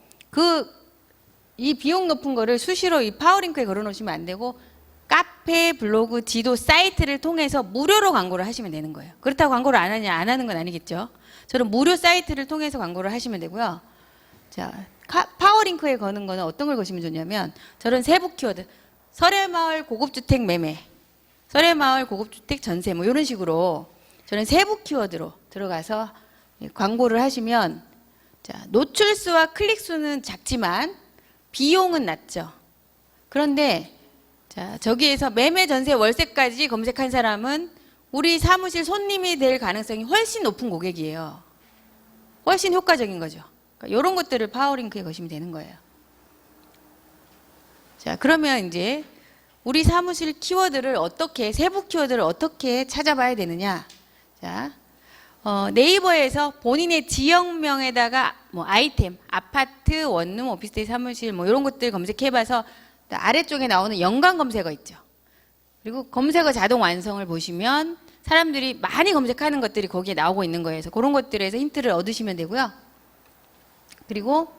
이 비용 높은 거를 수시로 이 파워링크에 걸어 놓으시면 안 되고, 카페, 블로그, 지도, 사이트를 통해서 무료로 광고를 하시면 되는 거예요. 그렇다고 광고를 안 하는 건 아니겠죠. 저는 무료 사이트를 통해서 광고를 하시면 되고요. 자, 파워링크에 거는 거는 어떤 걸 거시면 좋냐면, 저런 세부 키워드, 설해마을 고급주택 매매, 설해마을 고급주택 전세, 뭐 이런 식으로 저는 세부 키워드로 들어가서 광고를 하시면, 자, 노출수와 클릭수는 작지만 비용은 낮죠. 그런데 자, 저기에서 매매, 전세, 월세까지 검색한 사람은 우리 사무실 손님이 될 가능성이 훨씬 높은 고객이에요. 훨씬 효과적인 거죠. 그러니까 이런 것들을 파워링크에 거시면 되는 거예요. 자, 그러면 이제 우리 사무실 키워드를 세부 키워드를 어떻게 찾아봐야 되느냐. 자, 네이버에서 본인의 지역명에다가 뭐 아이템, 아파트, 원룸, 오피스텔, 사무실 뭐 이런 것들 검색해봐서 아래쪽에 나오는 연관 검색어 있죠. 그리고 검색어 자동 완성을 보시면 사람들이 많이 검색하는 것들이 거기에 나오고 있는 거예요. 그래서 그런 것들에서 힌트를 얻으시면 되고요. 그리고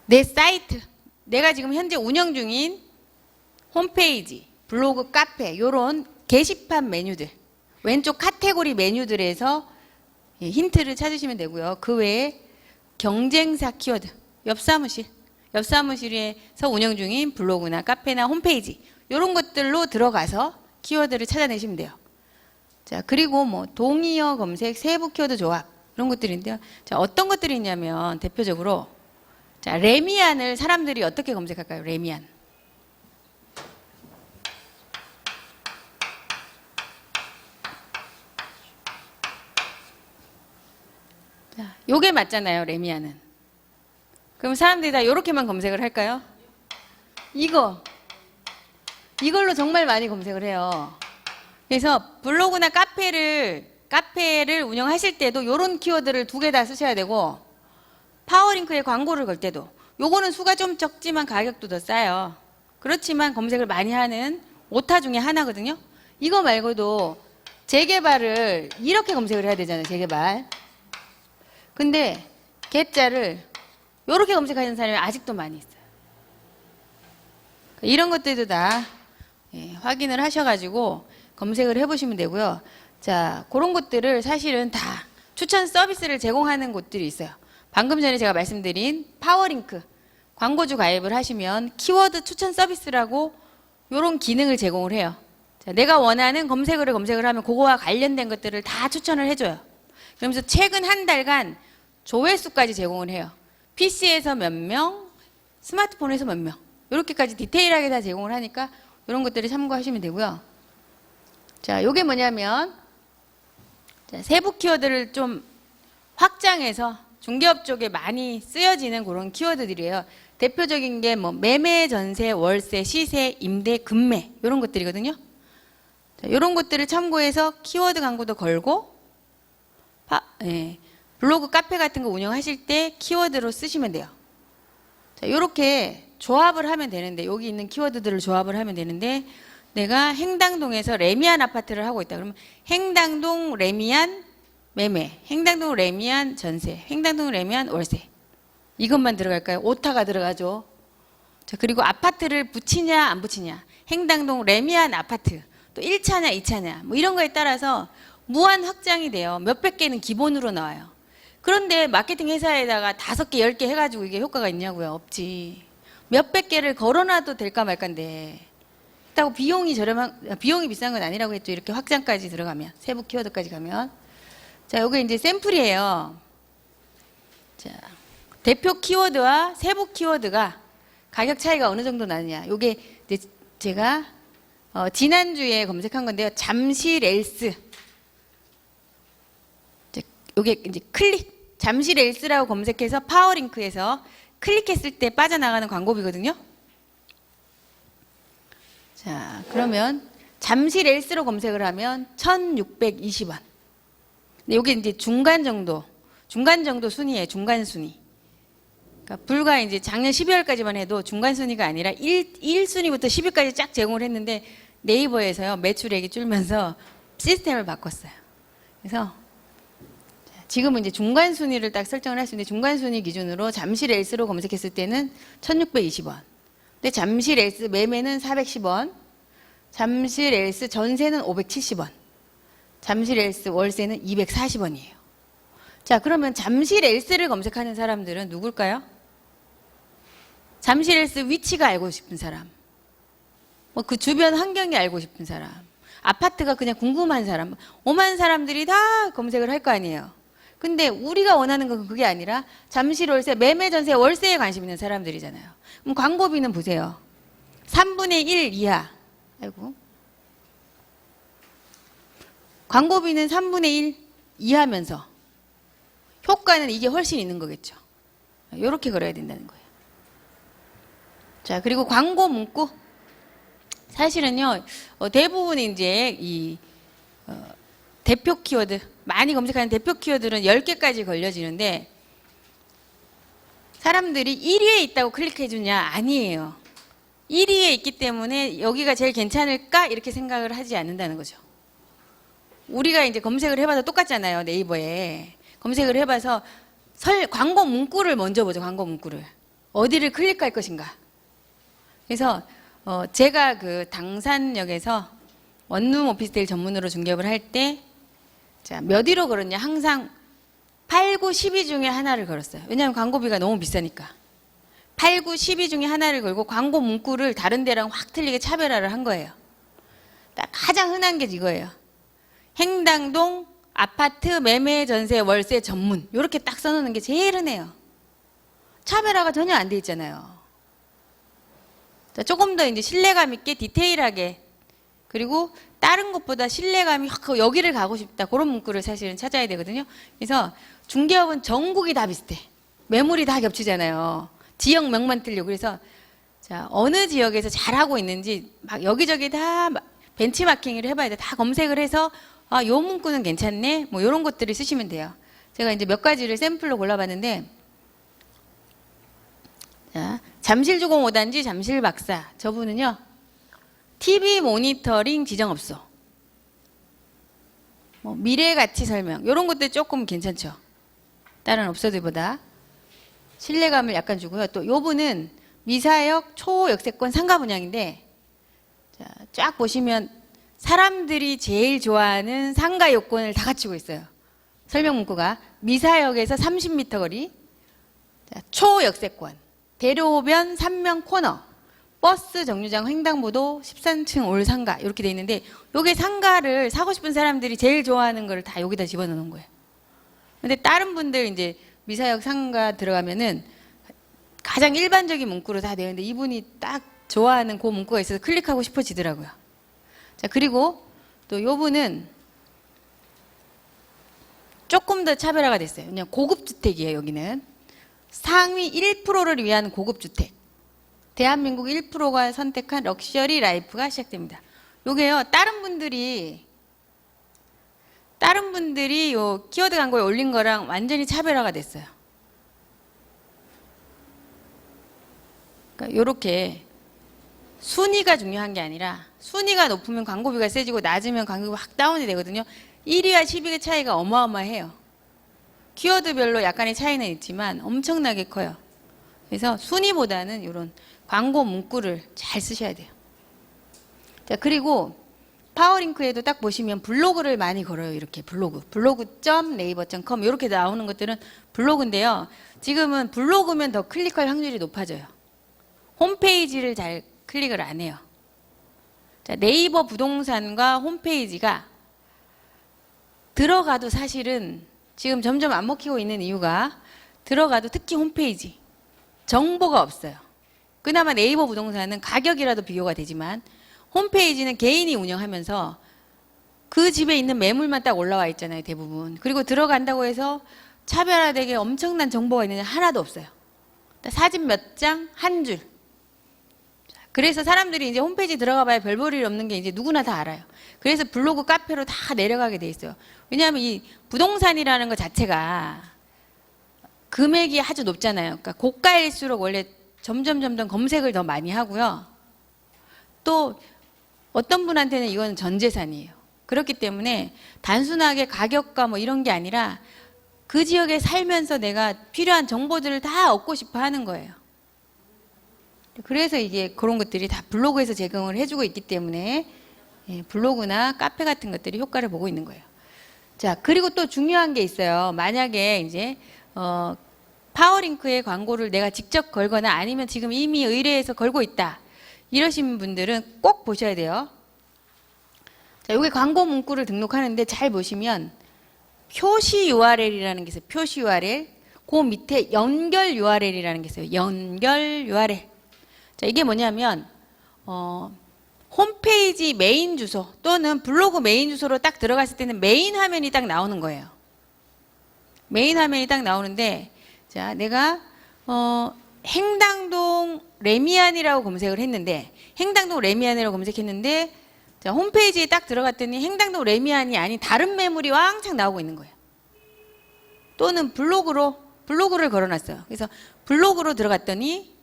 내 사이트, 내가 지금 현재 운영 중인 홈페이지, 블로그, 카페 이런 게시판 메뉴들, 왼쪽 카테고리 메뉴들에서 힌트를 찾으시면 되고요. 그 외에 경쟁사 키워드, 옆 사무실에서 운영 중인 블로그나 카페나 홈페이지 이런 것들로 들어가서 키워드를 찾아내시면 돼요. 자, 그리고 뭐 동의어 검색, 세부 키워드 조합 이런 것들인데요. 자, 어떤 것들이 있냐면 대표적으로 자, 레미안을 사람들이 어떻게 검색할까요? 레미안. 자, 요게 맞잖아요, 레미안은. 그럼 사람들이 다 이렇게만 검색을 할까요? 이걸로 정말 많이 검색을 해요. 그래서 블로그나 카페를 운영하실 때도 이런 키워드를 2개 다 쓰셔야 되고, 파워링크에 광고를 걸 때도 요거는 수가 좀 적지만 가격도 더 싸요. 그렇지만 검색을 많이 하는 오타 중에 하나거든요. 이거 말고도 재개발을 이렇게 검색을 해야 되잖아요. 재개발. 근데 개자를 이렇게 검색하는 사람이 아직도 많이 있어요. 이런 것들도 다 확인을 하셔가지고 검색을 해보시면 되고요. 자, 그런 것들을 사실은 다 추천 서비스를 제공하는 곳들이 있어요. 방금 전에 제가 말씀드린 파워링크 광고주 가입을 하시면 키워드 추천 서비스라고 이런 기능을 제공을 해요. 자, 내가 원하는 검색어를 검색을 하면 그거와 관련된 것들을 다 추천을 해줘요. 그러면서 최근 한 달간 조회수까지 제공을 해요. PC에서 몇 명, 스마트폰에서 몇 명 이렇게까지 디테일하게 다 제공을 하니까 이런 것들을 참고하시면 되고요. 자, 요게 뭐냐면 자, 세부 키워드를 좀 확장해서 중개업 쪽에 많이 쓰여지는 그런 키워드들이에요. 대표적인 게 뭐 매매, 전세, 월세, 시세, 임대, 급매 이런 것들이거든요. 자, 이런 것들을 참고해서 키워드 광고도 걸고 블로그, 카페 같은 거 운영하실 때 키워드로 쓰시면 돼요. 자, 이렇게 조합을 하면 되는데 여기 있는 키워드들을 조합을 하면 되는데 내가 행당동에서 레미안 아파트를 하고 있다. 그러면 행당동 레미안 매매, 행당동 레미안 전세, 행당동 레미안 월세 이것만 들어갈까요? 오타가 들어가죠. 자, 그리고 아파트를 붙이냐 안 붙이냐, 행당동 레미안 아파트 또 1차냐 2차냐 뭐 이런 거에 따라서 무한 확장이 돼요. 몇백 개는 기본으로 나와요. 그런데 마케팅 회사에다가 5개, 10개 해가지고 이게 효과가 있냐고요? 없지. 몇백 개를 걸어놔도 될까 말까인데. 그렇다고 비용이 비싼 건 아니라고 했죠. 이렇게 확장까지 들어가면, 세부 키워드까지 가면. 자, 요게 이제 샘플이에요. 자, 대표 키워드와 세부 키워드가 가격 차이가 어느 정도 나느냐. 요게 이제 제가 지난주에 검색한 건데요. 잠실 앨스. 요게 이제 잠실 앨스라고 검색해서 파워링크에서 클릭했을 때 빠져나가는 광고비거든요. 자, 그러면 잠실 앨스로 검색을 하면 1,620원. 근데 요게 이제 중간 정도 순위예요. 중간 순위. 그러니까 불과 이제 작년 12월까지만 해도 중간 순위가 아니라 1순위부터 10위까지 쫙 제공을 했는데 네이버에서요. 매출액이 줄면서 시스템을 바꿨어요. 그래서 지금은 이제 중간 순위를 딱 설정을 할 수 있는데 중간 순위 기준으로 잠실 앨스로 검색했을 때는 1,620원. 근데 잠실 앨스 매매는 410원. 잠실 앨스 전세는 570원. 잠실 앨스 월세는 240원이에요. 자, 그러면 잠실 앨스를 검색하는 사람들은 누굴까요? 잠실 앨스 위치가 알고 싶은 사람. 뭐 그 주변 환경이 알고 싶은 사람. 아파트가 그냥 궁금한 사람. 오만 사람들이 다 검색을 할 거 아니에요. 근데 우리가 원하는 건 그게 아니라 잠실 월세, 매매 전세, 월세에 관심 있는 사람들이잖아요. 그럼 광고비는 보세요. 3분의 1 이하. 아이고. 광고비는 3분의 1 이하면서 효과는 이게 훨씬 있는 거겠죠. 이렇게 걸어야 된다는 거예요. 자, 그리고 광고 문구. 사실은요, 대부분 이제 이 대표 키워드, 많이 검색하는 대표 키워드는 10개까지 걸려지는데 사람들이 1위에 있다고 클릭해 주냐? 아니에요. 1위에 있기 때문에 여기가 제일 괜찮을까? 이렇게 생각을 하지 않는다는 거죠. 우리가 이제 검색을 해봐서 똑같잖아요. 네이버에. 검색을 해봐서 광고 문구를 먼저 보죠. 광고 문구를. 어디를 클릭할 것인가. 그래서 제가 그 당산역에서 원룸 오피스텔 전문으로 중개업을 할 때 자, 몇 위로 걸었냐. 항상 8, 9, 10위 중에 하나를 걸었어요. 왜냐하면 광고비가 너무 비싸니까. 8, 9, 10위 중에 하나를 걸고 광고 문구를 다른 데랑 확 틀리게 차별화를 한 거예요. 딱 가장 흔한 게 이거예요. 행당동 아파트 매매 전세 월세 전문 이렇게 딱 써놓는 게 제일 흔해요. 차별화가 전혀 안 돼 있잖아요. 자, 조금 더 이제 신뢰감 있게 디테일하게 그리고 다른 것보다 신뢰감이 확 여기를 가고 싶다 그런 문구를 사실은 찾아야 되거든요. 그래서 중개업은 전국이 다 비슷해. 매물이 다 겹치잖아요. 지역명만 틀리고. 그래서 자, 어느 지역에서 잘하고 있는지 막 여기저기 다 벤치마킹을 해봐야 돼. 다 검색을 해서 아, 요 문구는 괜찮네. 뭐 이런 것들을 쓰시면 돼요. 제가 이제 몇 가지를 샘플로 골라봤는데 자, 잠실주공 5단지 잠실박사. 저분은요. TV 모니터링 지정업소. 뭐 미래가치 설명. 이런 것들 조금 괜찮죠. 다른 업소들보다. 신뢰감을 약간 주고요. 또 요분은 미사역 초역세권 상가 분양인데 자, 쫙 보시면 사람들이 제일 좋아하는 상가 요건을 다 갖추고 있어요. 설명 문구가 미사역에서 30m 거리, 자, 초역세권, 대로변 3명 코너, 버스 정류장 횡단보도 13층 올 상가 이렇게 돼 있는데 요게 상가를 사고 싶은 사람들이 제일 좋아하는 걸 다 여기다 집어넣는 거예요. 근데 다른 분들 이제 미사역 상가 들어가면은 가장 일반적인 문구로 다 되는데 이분이 딱 좋아하는 그 문구가 있어서 클릭하고 싶어지더라고요. 자, 그리고 또 요분은 조금 더 차별화가 됐어요. 그냥 고급주택이에요, 여기는. 상위 1%를 위한 고급주택. 대한민국 1%가 선택한 럭셔리 라이프가 시작됩니다. 요게요, 다른 분들이 요 키워드 광고에 올린 거랑 완전히 차별화가 됐어요. 그러니까 요렇게 순위가 중요한 게 아니라 순위가 높으면 광고비가 세지고 낮으면 광고비가 확 다운이 되거든요. 1위와 10위의 차이가 어마어마해요. 키워드별로 약간의 차이는 있지만 엄청나게 커요. 그래서 순위보다는 이런 광고 문구를 잘 쓰셔야 돼요. 자, 그리고 파워링크에도 딱 보시면 블로그를 많이 걸어요. 이렇게 블로그.naver.com 이렇게 나오는 것들은 블로그인데요. 지금은 블로그면 더 클릭할 확률이 높아져요. 홈페이지를 잘 클릭을 안 해요. 자, 네이버 부동산과 홈페이지가 들어가도 사실은 지금 점점 안 먹히고 있는 이유가 들어가도 특히 홈페이지 정보가 없어요. 그나마 네이버 부동산은 가격이라도 비교가 되지만 홈페이지는 개인이 운영하면서 그 집에 있는 매물만 딱 올라와 있잖아요, 대부분. 그리고 들어간다고 해서 차별화되게 엄청난 정보가 있느냐 하나도 없어요. 사진 몇 장, 한 줄. 그래서 사람들이 이제 홈페이지 들어가 봐야 별 볼 일 없는 게 이제 누구나 다 알아요. 그래서 블로그, 카페로 다 내려가게 돼 있어요. 왜냐하면 이 부동산이라는 것 자체가 금액이 아주 높잖아요. 그러니까 고가일수록 원래 점점 검색을 더 많이 하고요. 또 어떤 분한테는 이건 전 재산이에요. 그렇기 때문에 단순하게 가격과 뭐 이런 게 아니라 그 지역에 살면서 내가 필요한 정보들을 다 얻고 싶어 하는 거예요. 그래서 이게 그런 것들이 다 블로그에서 제공을 해주고 있기 때문에 블로그나 카페 같은 것들이 효과를 보고 있는 거예요. 자, 그리고 또 중요한 게 있어요. 만약에 이제 파워링크의 광고를 내가 직접 걸거나 아니면 지금 이미 의뢰해서 걸고 있다 이러신 분들은 꼭 보셔야 돼요. 자, 여기 광고 문구를 등록하는데 잘 보시면 표시 URL이라는 게 있어요. 표시 URL. 그 밑에 연결 URL이라는 게 있어요. 연결 URL. 자, 이게 뭐냐면 홈페이지 메인 주소 또는 블로그 메인 주소로 딱 들어갔을 때는 메인 화면이 딱 나오는 거예요. 메인 화면이 딱 나오는데, 자, 내가 행당동 레미안이라고 검색을 했는데, 행당동 레미안이라고 검색했는데, 자, 홈페이지에 딱 들어갔더니 행당동 레미안이 아닌 다른 매물이 왕창 나오고 있는 거예요. 또는 블로그를 걸어놨어요. 그래서 블로그로 들어갔더니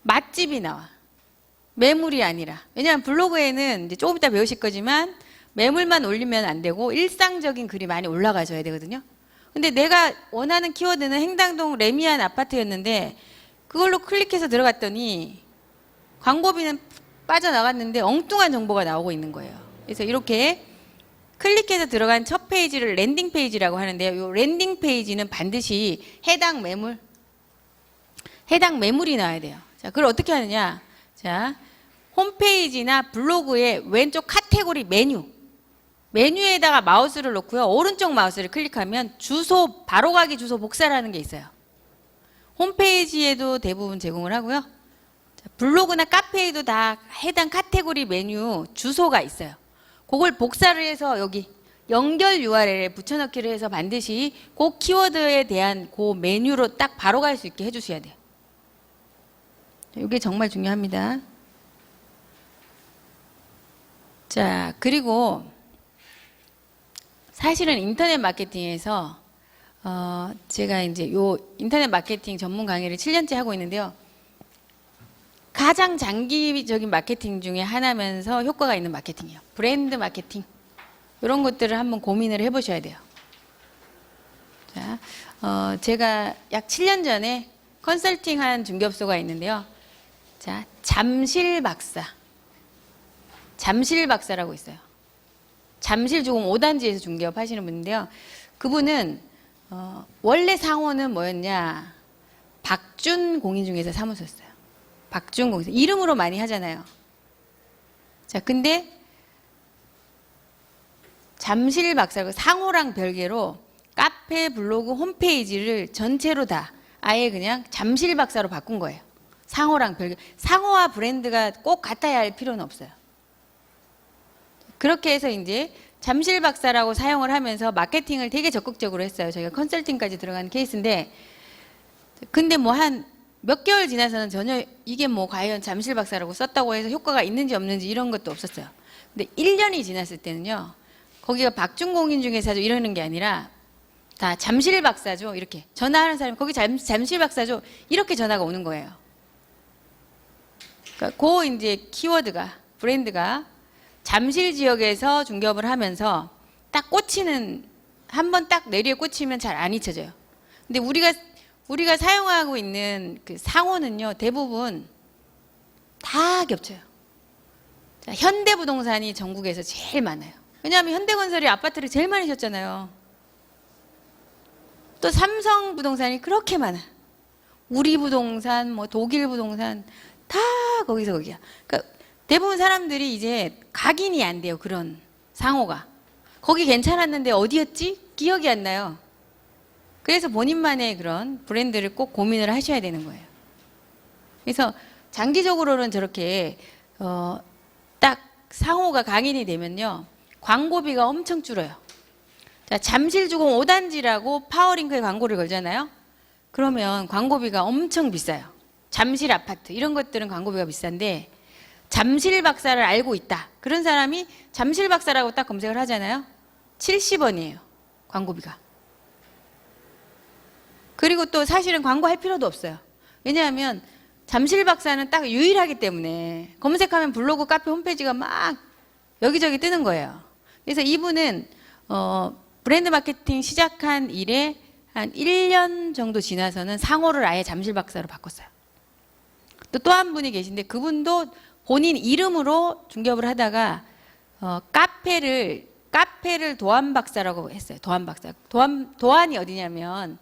맛집이 나와. 매물이 아니라. 왜냐하면 블로그에는 이제 조금 이따 배우실 거지만 매물만 올리면 안 되고 일상적인 글이 많이 올라가줘야 되거든요. 근데 내가 원하는 키워드는 행당동 레미안 아파트였는데 그걸로 클릭해서 들어갔더니 광고비는 빠져나갔는데 엉뚱한 정보가 나오고 있는 거예요. 그래서 이렇게 클릭해서 들어간 첫 페이지를 랜딩 페이지라고 하는데요. 이 랜딩 페이지는 반드시 해당 매물이 나와야 돼요. 자, 그걸 어떻게 하느냐? 자, 홈페이지나 블로그의 왼쪽 카테고리 메뉴에다가 마우스를 놓고요. 오른쪽 마우스를 클릭하면 주소, 바로가기 주소 복사라는 게 있어요. 홈페이지에도 대부분 제공을 하고요. 자, 블로그나 카페에도 다 해당 카테고리 메뉴 주소가 있어요. 그걸 복사를 해서 여기 연결 URL에 붙여넣기를 해서 반드시 그 키워드에 대한 그 메뉴로 딱 바로 갈 수 있게 해주셔야 돼요. 이게 정말 중요합니다. 자, 그리고 사실은 인터넷 마케팅에서 제가 이제 요 인터넷 마케팅 전문 강의를 7년째 하고 있는데요. 가장 장기적인 마케팅 중에 하나면서 효과가 있는 마케팅이에요. 브랜드 마케팅. 이런 것들을 한번 고민을 해보셔야 돼요. 자, 제가 약 7년 전에 컨설팅한 중개업소가 있는데요. 자, 잠실 박사라고 있어요. 잠실 조금 5단지에서 중개업 하시는 분인데요. 그분은 원래 상호는 뭐였냐? 박준 공인중개사 사무소였어요. 박준 공인중개사 이름으로 많이 하잖아요. 자, 근데 잠실 박사라고 상호랑 별개로 카페, 블로그, 홈페이지를 전체로 다 아예 그냥 잠실 박사로 바꾼 거예요. 상호랑 별개. 상호와 브랜드가 꼭 같아야 할 필요는 없어요. 그렇게 해서 이제 잠실 박사라고 사용을 하면서 마케팅을 되게 적극적으로 했어요. 저희가 컨설팅까지 들어간 케이스인데, 근데 뭐 한 몇 개월 지나서는 전혀 이게 뭐 과연 잠실 박사라고 썼다고 해서 효과가 있는지 없는지 이런 것도 없었어요. 근데 1년이 지났을 때는요, 거기가 박준공인중개사죠 이러는 게 아니라 다 잠실 박사죠 이렇게 전화하는 사람이 거기 잠실 박사죠 이렇게 전화가 오는 거예요. 그러니까 그 이제 키워드가 브랜드가 잠실 지역에서 중개업을 하면서 딱 꽂히는 한 번 딱 내리에 꽂히면 잘 안 잊혀져요. 근데 우리가 사용하고 있는 그 상호는요 대부분 다 겹쳐요. 자, 현대부동산이 전국에서 제일 많아요. 왜냐하면 현대건설이 아파트를 제일 많이 졌잖아요. 또 삼성부동산이 그렇게 많아. 우리부동산, 뭐 독일부동산 다 거기야. 그러니까 대부분 사람들이 이제 각인이 안 돼요. 그런 상호가. 거기 괜찮았는데 어디였지? 기억이 안 나요. 그래서 본인만의 그런 브랜드를 꼭 고민을 하셔야 되는 거예요. 그래서 장기적으로는 저렇게 딱 상호가 강인이 되면요, 광고비가 엄청 줄어요. 자, 잠실주공 5단지라고 파워링크에 광고를 걸잖아요. 그러면 광고비가 엄청 비싸요. 잠실 아파트 이런 것들은 광고비가 비싼데, 잠실 박사를 알고 있다 그런 사람이 잠실 박사라고 딱 검색을 하잖아요. 70원이에요 광고비가. 그리고 또 사실은 광고할 필요도 없어요. 왜냐하면 잠실 박사는 딱 유일하기 때문에 검색하면 블로그, 카페, 홈페이지가 막 여기저기 뜨는 거예요. 그래서 이분은 브랜드 마케팅 시작한 이래 한 1년 정도 지나서는 상호를 아예 잠실 박사로 바꿨어요. 또 한 분이 계신데, 그분도 본인 이름으로 중개업을 하다가 카페를 도안 박사라고 했어요. 도안 박사. 도안이 어디냐면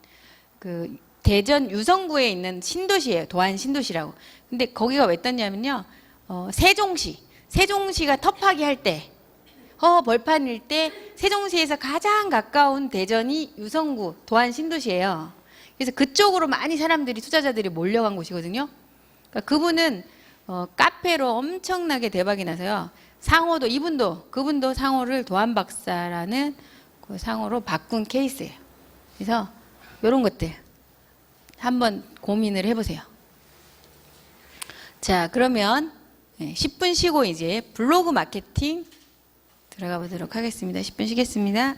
그 대전 유성구에 있는 신도시예요. 도안 신도시라고. 근데 거기가 왜 떴냐면요, 세종시가 터파기 할 때, 벌판일 때 세종시에서 가장 가까운 대전이 유성구 도안 신도시예요. 그래서 그쪽으로 많이 사람들이, 투자자들이 몰려간 곳이거든요. 그러니까 그분은 카페로 엄청나게 대박이 나서요, 상호도, 그분도 상호를 도안 박사라는 그 상호로 바꾼 케이스예요. 그래서 이런 것들 한번 고민을 해보세요. 자, 그러면 10분 쉬고 이제 블로그 마케팅 들어가 보도록 하겠습니다. 10분 쉬겠습니다.